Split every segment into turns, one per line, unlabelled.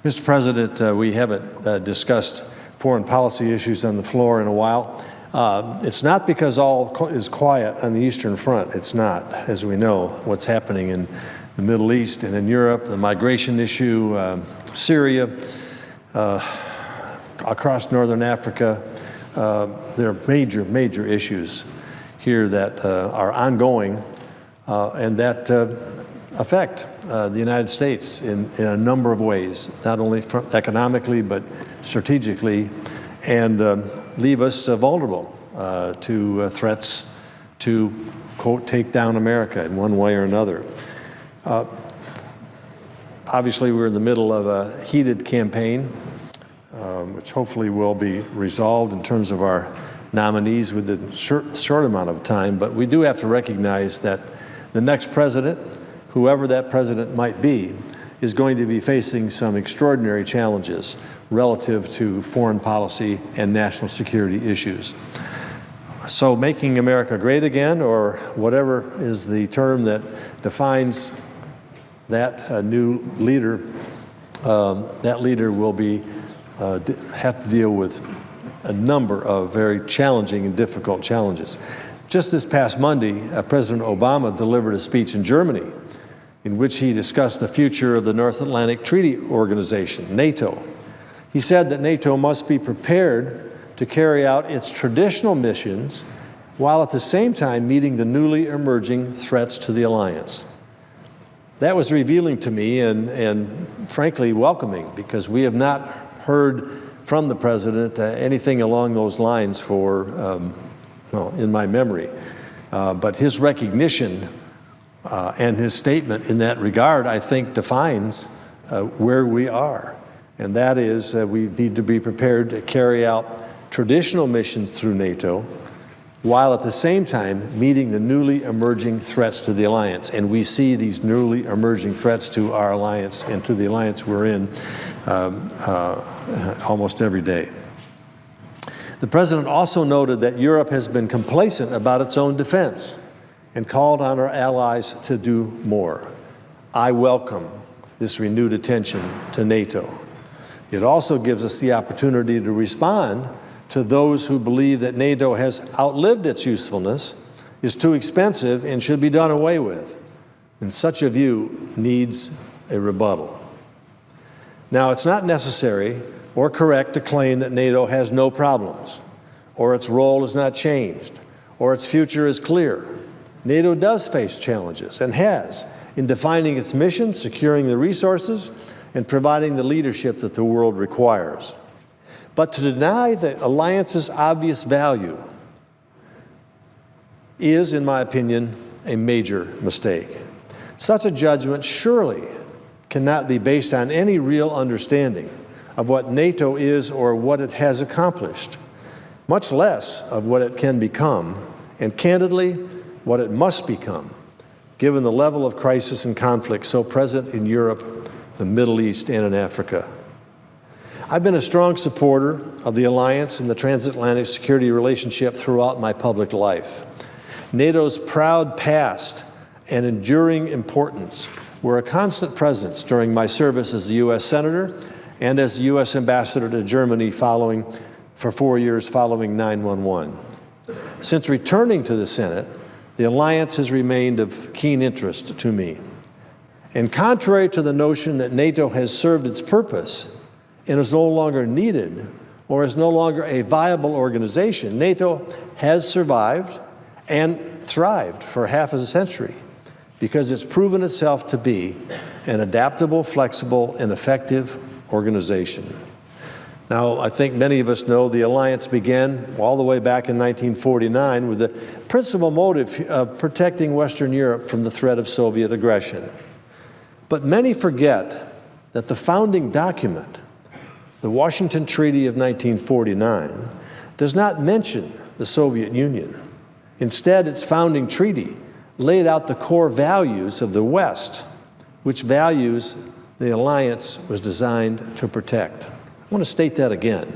Mr. President, we haven't discussed foreign policy issues on the floor in a while. It's not because all is quiet on the Eastern Front. It's not, as we know, what's happening in the Middle East and in Europe, the migration issue, Syria, across Northern Africa. There are major, major issues here that are ongoing and that affect the United States in a number of ways, not only economically but strategically, and leave us vulnerable to threats to, quote, take down America in one way or another. Obviously, we're in the middle of a heated campaign, which hopefully will be resolved in terms of our nominees within a short amount of time, but we do have to recognize that the next president, whoever that president might be, is going to be facing some extraordinary challenges relative to foreign policy and national security issues. So making America great again, or whatever is the term that defines that new leader, that leader will have to deal with a number of very challenging and difficult challenges. Just this past Monday, President Obama delivered a speech in Germany in which he discussed the future of the North Atlantic Treaty Organization, NATO. He said that NATO must be prepared to carry out its traditional missions while at the same time meeting the newly emerging threats to the alliance. That was revealing to me and frankly welcoming, because we have not heard from the President anything along those lines for, well, in my memory. But his recognition and his statement in that regard, I think, defines where we are. And that is we need to be prepared to carry out traditional missions through NATO while at the same time meeting the newly emerging threats to the alliance. And we see these newly emerging threats to our alliance and to the alliance we're in almost every day. The President also noted that Europe has been complacent about its own defense and called on our allies to do more. I welcome this renewed attention to NATO. It also gives us the opportunity to respond to those who believe that NATO has outlived its usefulness, is too expensive, and should be done away with. And such a view needs a rebuttal. Now, it's not necessary or correct to claim that NATO has no problems, or its role is not changed, or its future is clear. NATO does face challenges, and has, in defining its mission, securing the resources, and providing the leadership that the world requires. But to deny the alliance's obvious value is, in my opinion, a major mistake. Such a judgment surely cannot be based on any real understanding of what NATO is or what it has accomplished, much less of what it can become, and candidly, what it must become, given the level of crisis and conflict so present in Europe, the Middle East, and in Africa. I've been a strong supporter of the alliance and the transatlantic security relationship throughout my public life. NATO's proud past and enduring importance were a constant presence during my service as a U.S. Senator and as the U.S. Ambassador to Germany for 4 years following 9/11. Since returning to the Senate, the alliance has remained of keen interest to me. And contrary to the notion that NATO has served its purpose and is no longer needed or is no longer a viable organization, NATO has survived and thrived for half a century because it's proven itself to be an adaptable, flexible, and effective organization. Now, I think many of us know the alliance began all the way back in 1949 with the principal motive of protecting Western Europe from the threat of Soviet aggression. But many forget that the founding document, the Washington Treaty of 1949, does not mention the Soviet Union. Instead, its founding treaty laid out the core values of the West, which values the alliance was designed to protect. I want to state that again.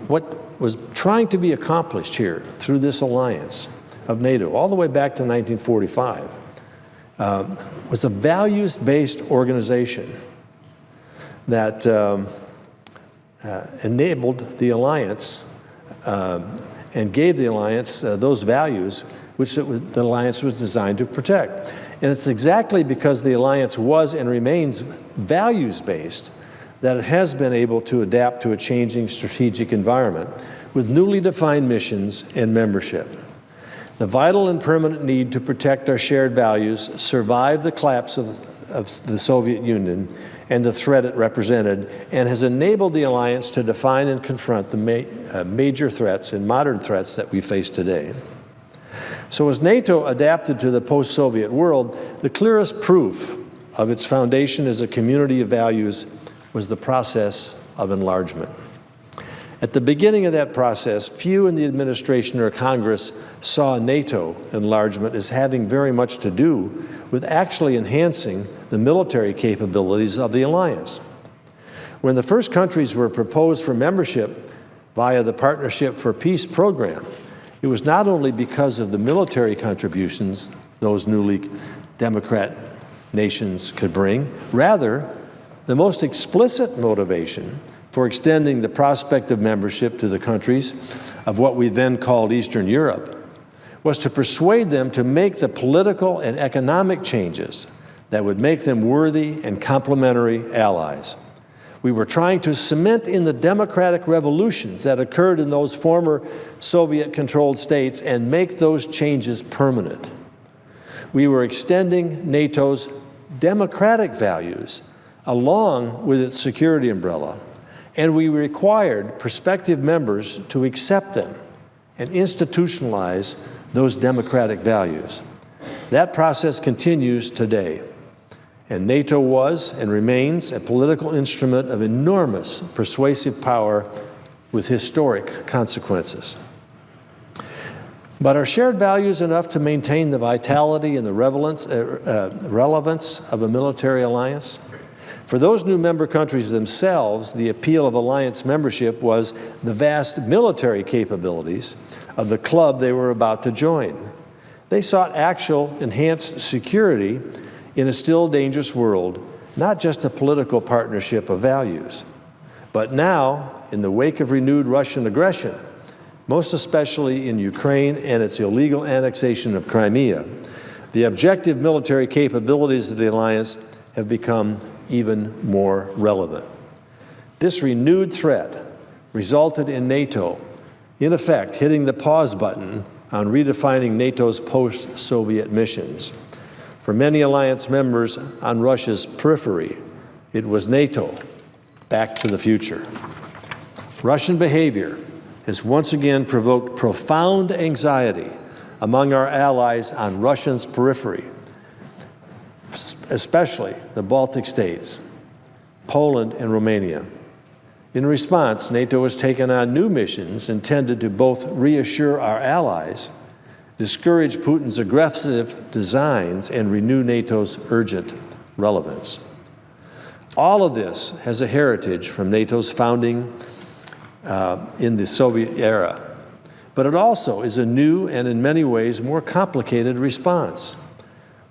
What was trying to be accomplished here through this alliance of NATO, all the way back to 1945, was a values-based organization that enabled the alliance and gave the alliance those values which the alliance was designed to protect. And it's exactly because the alliance was and remains values-based that it has been able to adapt to a changing strategic environment with newly defined missions and membership. The vital and permanent need to protect our shared values survived the collapse of the Soviet Union and the threat it represented, and has enabled the alliance to define and confront the major threats and modern threats that we face today. So as NATO adapted to the post-Soviet world, the clearest proof of its foundation as a community of values was the process of enlargement. At the beginning of that process, few in the administration or Congress saw NATO enlargement as having very much to do with actually enhancing the military capabilities of the alliance. When the first countries were proposed for membership via the Partnership for Peace program, it was not only because of the military contributions those newly democrat nations could bring. Rather, the most explicit motivation for extending the prospect of membership to the countries of what we then called Eastern Europe was to persuade them to make the political and economic changes that would make them worthy and complementary allies. We were trying to cement in the democratic revolutions that occurred in those former Soviet-controlled states and make those changes permanent. We were extending NATO's democratic values along with its security umbrella, and we required prospective members to accept them and institutionalize those democratic values. That process continues today, and NATO was and remains a political instrument of enormous persuasive power with historic consequences. But are shared values enough to maintain the vitality and the relevance of a military alliance? For those new member countries themselves, the appeal of alliance membership was the vast military capabilities of the club they were about to join. They sought actual enhanced security in a still dangerous world, not just a political partnership of values. But now, in the wake of renewed Russian aggression, most especially in Ukraine and its illegal annexation of Crimea, the objective military capabilities of the alliance have become even more relevant. This renewed threat resulted in NATO, in effect, hitting the pause button on redefining NATO's post-Soviet missions. For many alliance members on Russia's periphery, it was NATO, back to the future. Russian behavior has once again provoked profound anxiety among our allies on Russia's periphery, especially the Baltic states, Poland and Romania. In response, NATO has taken on new missions intended to both reassure our allies, discourage Putin's aggressive designs, and renew NATO's urgent relevance. All of this has a heritage from NATO's founding in the Soviet era, but it also is a new and in many ways more complicated response.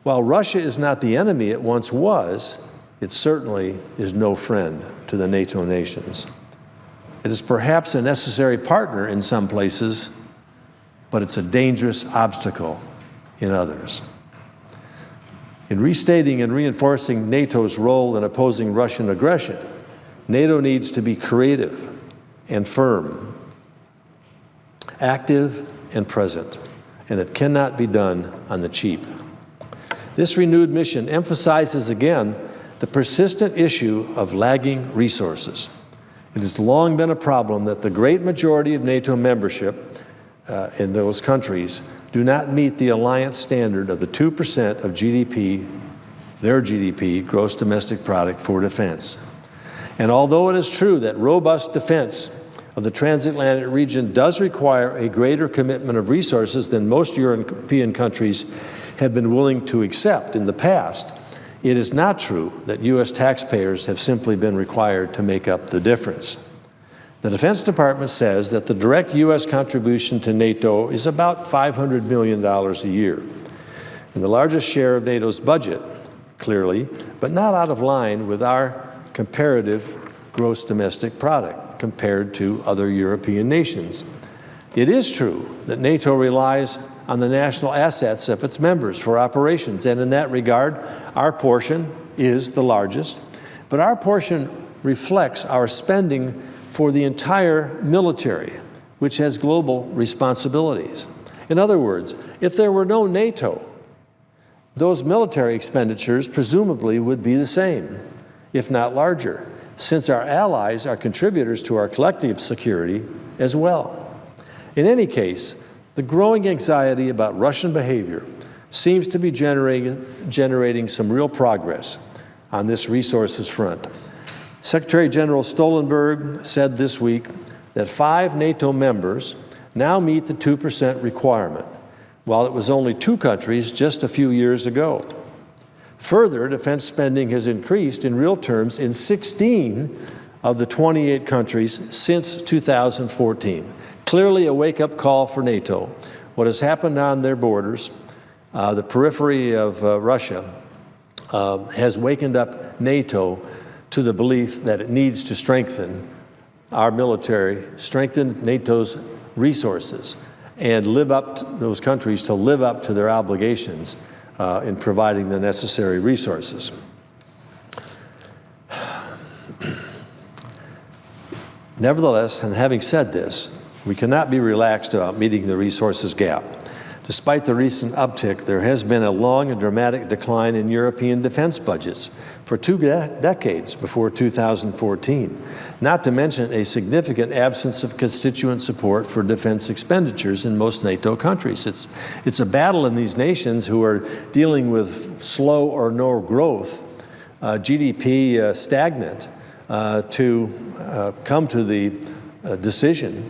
While Russia is not the enemy it once was, it certainly is no friend to the NATO nations. It is perhaps a necessary partner in some places, but it's a dangerous obstacle in others. In restating and reinforcing NATO's role in opposing Russian aggression, NATO needs to be creative and firm, active and present, and it cannot be done on the cheap. This renewed mission emphasizes again the persistent issue of lagging resources. It has long been a problem that the great majority of NATO membership in those countries do not meet the alliance standard of the 2% of GDP, their GDP, gross domestic product, for defense. And although it is true that robust defense of the transatlantic region does require a greater commitment of resources than most European countries have been willing to accept in the past, it is not true that U.S. taxpayers have simply been required to make up the difference. The Defense Department says that the direct U.S. contribution to NATO is about $500 million a year. and the largest share of NATO's budget, clearly, but not out of line with our comparative gross domestic product compared to other European nations. It is true that NATO relies on the national assets of its members for operations, and in that regard, our portion is the largest, but our portion reflects our spending for the entire military, which has global responsibilities. In other words, if there were no NATO, those military expenditures presumably would be the same, if not larger, since our allies are contributors to our collective security as well. In any case, the growing anxiety about Russian behavior seems to be generating some real progress on this resources front. Secretary General Stoltenberg said this week that 5 NATO members now meet the 2% requirement, while it was only 2 countries just a few years ago. Further, defense spending has increased in real terms in 16 of the 28 countries since 2014. Clearly a wake-up call for NATO. What has happened on their borders, the periphery of Russia, has wakened up NATO to the belief that it needs to strengthen our military, strengthen NATO's resources, and live up to those countries to live up to their obligations in providing the necessary resources. Nevertheless, and having said this, we cannot be relaxed about meeting the resources gap. Despite the recent uptick, there has been a long and dramatic decline in European defense budgets for 2 decades before 2014, not to mention a significant absence of constituent support for defense expenditures in most NATO countries. It's a battle in these nations who are dealing with slow or no growth, GDP stagnant, to come to the decision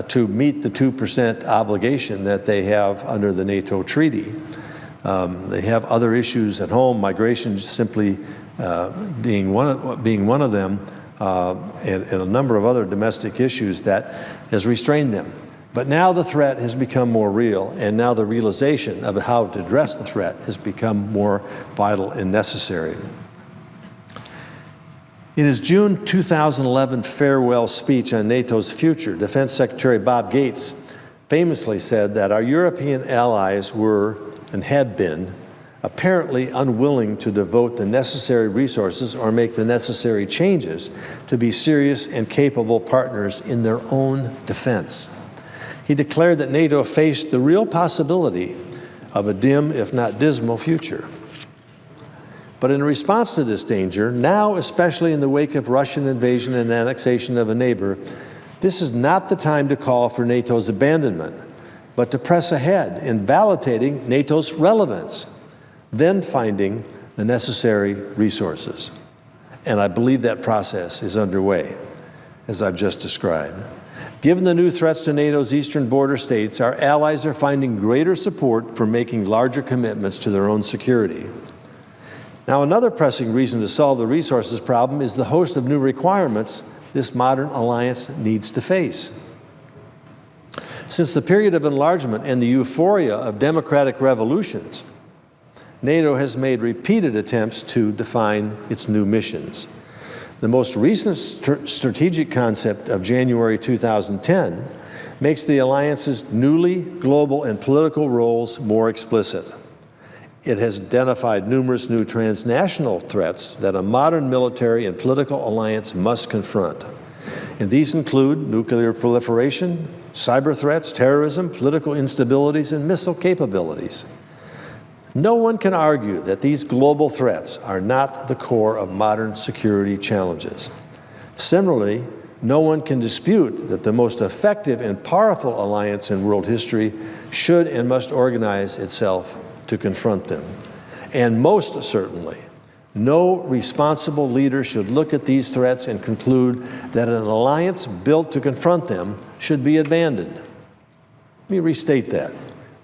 to meet the 2% obligation that they have under the NATO treaty. They have other issues at home, migration simply being one of them, and a number of other domestic issues that has restrained them. But now the threat has become more real, and now the realization of how to address the threat has become more vital and necessary. In his June 2011 farewell speech on NATO's future, Defense Secretary Bob Gates famously said that our European allies were, and had been, apparently unwilling to devote the necessary resources or make the necessary changes to be serious and capable partners in their own defense. He declared that NATO faced the real possibility of a dim, if not dismal, future. But in response to this danger, now especially in the wake of Russian invasion and annexation of a neighbor, this is not the time to call for NATO's abandonment, but to press ahead in validating NATO's relevance, then finding the necessary resources. And I believe that process is underway, as I've just described. Given the new threats to NATO's eastern border states, our allies are finding greater support for making larger commitments to their own security. Now, another pressing reason to solve the resources problem is the host of new requirements this modern alliance needs to face. Since the period of enlargement and the euphoria of democratic revolutions, NATO has made repeated attempts to define its new missions. The most recent strategic concept of January 2010 makes the alliance's newly global and political roles more explicit. It has identified numerous new transnational threats that a modern military and political alliance must confront. And these include nuclear proliferation, cyber threats, terrorism, political instabilities, and missile capabilities. No one can argue that these global threats are not the core of modern security challenges. Similarly, no one can dispute that the most effective and powerful alliance in world history should and must organize itself to confront them. And most certainly, no responsible leader should look at these threats and conclude that an alliance built to confront them should be abandoned. Let me restate that.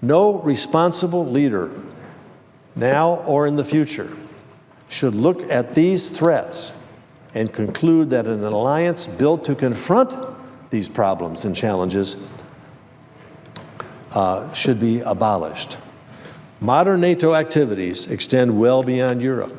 No responsible leader, now or in the future, should look at these threats and conclude that an alliance built to confront these problems and challenges should be abolished. Modern NATO activities extend well beyond Europe.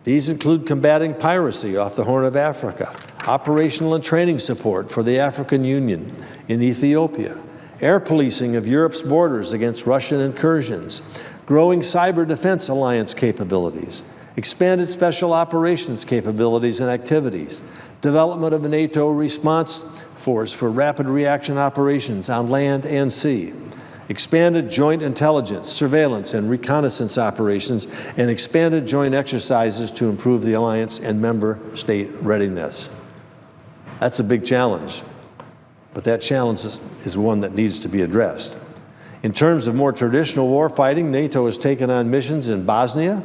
These include combating piracy off the Horn of Africa, operational and training support for the African Union in Ethiopia, air policing of Europe's borders against Russian incursions, growing cyber defense alliance capabilities, expanded special operations capabilities and activities, development of a NATO response force for rapid reaction operations on land and sea, expanded joint intelligence, surveillance, and reconnaissance operations, and expanded joint exercises to improve the alliance and member state readiness. That's a big challenge, but that challenge is one that needs to be addressed. In terms of more traditional war fighting, NATO has taken on missions in Bosnia,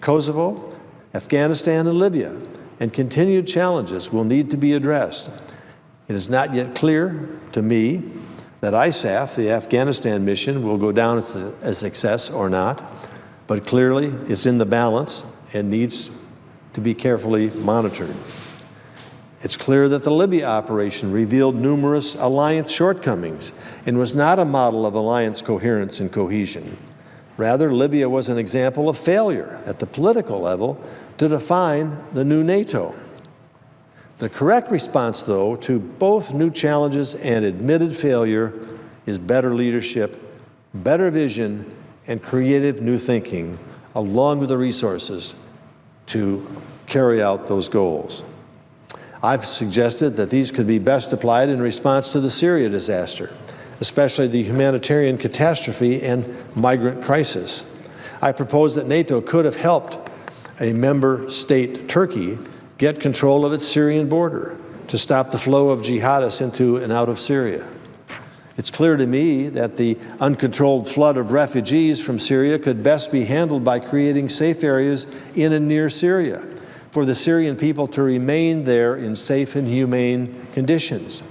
Kosovo, Afghanistan, and Libya, and continued challenges will need to be addressed. It is not yet clear to me that ISAF, the Afghanistan mission, will go down as a success or not, but clearly it's in the balance and needs to be carefully monitored. It's clear that the Libya operation revealed numerous alliance shortcomings and was not a model of alliance coherence and cohesion. Rather, Libya was an example of failure at the political level to define the new NATO. The correct response, though, to both new challenges and admitted failure is better leadership, better vision, and creative new thinking, along with the resources to carry out those goals. I've suggested that these could be best applied in response to the Syria disaster, especially the humanitarian catastrophe and migrant crisis. I propose that NATO could have helped a member state, Turkey, get control of its Syrian border to stop the flow of jihadists into and out of Syria. It's clear to me that the uncontrolled flood of refugees from Syria could best be handled by creating safe areas in and near Syria for the Syrian people to remain there in safe and humane conditions.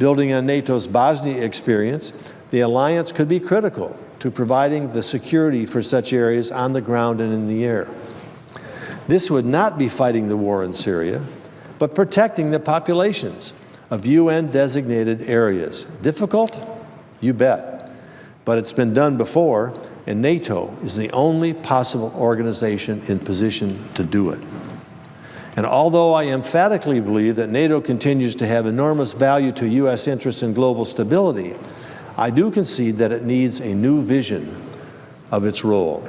Building on NATO's Bosnia experience, the alliance could be critical to providing the security for such areas on the ground and in the air. This would not be fighting the war in Syria, but protecting the populations of UN-designated areas. Difficult? You bet. But it's been done before, and NATO is the only possible organization in position to do it. And although I emphatically believe that NATO continues to have enormous value to U.S. interests in global stability, I do concede that it needs a new vision of its role.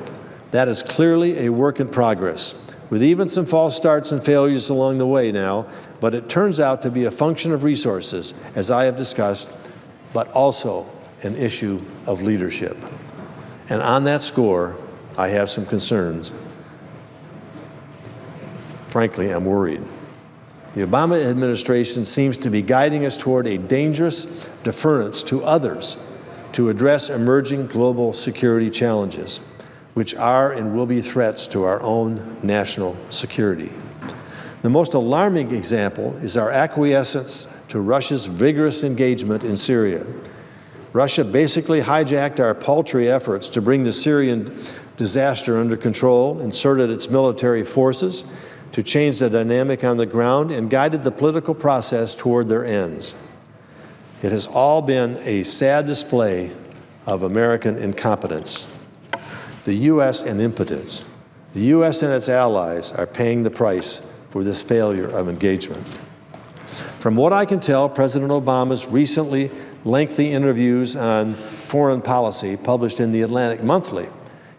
That is clearly a work in progress, with even some false starts and failures along the way now, but it turns out to be a function of resources, as I have discussed, but also an issue of leadership. And on that score, I have some concerns. Frankly, I'm worried. The Obama administration seems to be guiding us toward a dangerous deference to others to address emerging global security challenges, which are and will be threats to our own national security. The most alarming example is our acquiescence to Russia's vigorous engagement in Syria. Russia basically hijacked our paltry efforts to bring the Syrian disaster under control, inserted its military forces to change the dynamic on the ground, and guided the political process toward their ends. It has all been a sad display of American incompetence. The U.S. and impotence. The U.S. and its allies are paying the price for this failure of engagement. From what I can tell, President Obama's recently lengthy interviews on foreign policy published in the Atlantic Monthly,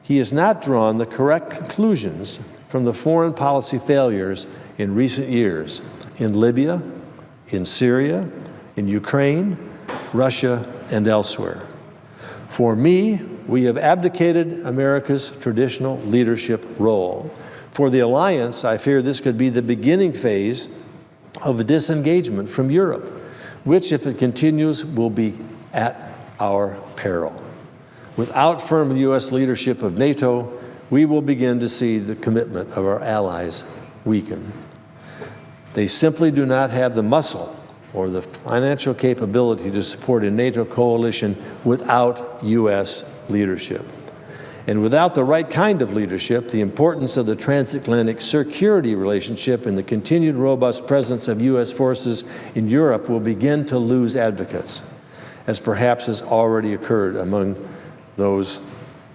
he has not drawn the correct conclusions from the foreign policy failures in recent years in Libya, in Syria, in Ukraine, Russia, and elsewhere. For me, we have abdicated America's traditional leadership role. For the alliance, I fear this could be the beginning phase of a disengagement from Europe, which, if it continues, will be at our peril. Without firm U.S. leadership of NATO, we will begin to see the commitment of our allies weaken. They simply do not have the muscle or the financial capability to support a NATO coalition without U.S. leadership. And without the right kind of leadership, the importance of the transatlantic security relationship and the continued robust presence of U.S. forces in Europe will begin to lose advocates, as perhaps has already occurred among those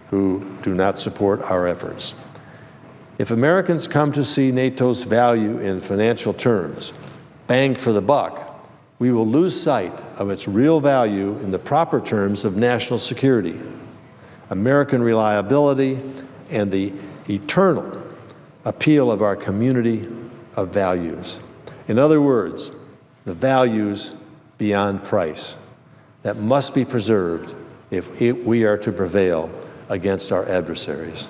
who do not support our efforts. If Americans come to see NATO's value in financial terms, bang for the buck, we will lose sight of its real value in the proper terms of national security, American reliability, and the eternal appeal of our community of values. In other words, the values beyond price that must be preserved if we are to prevail against our adversaries.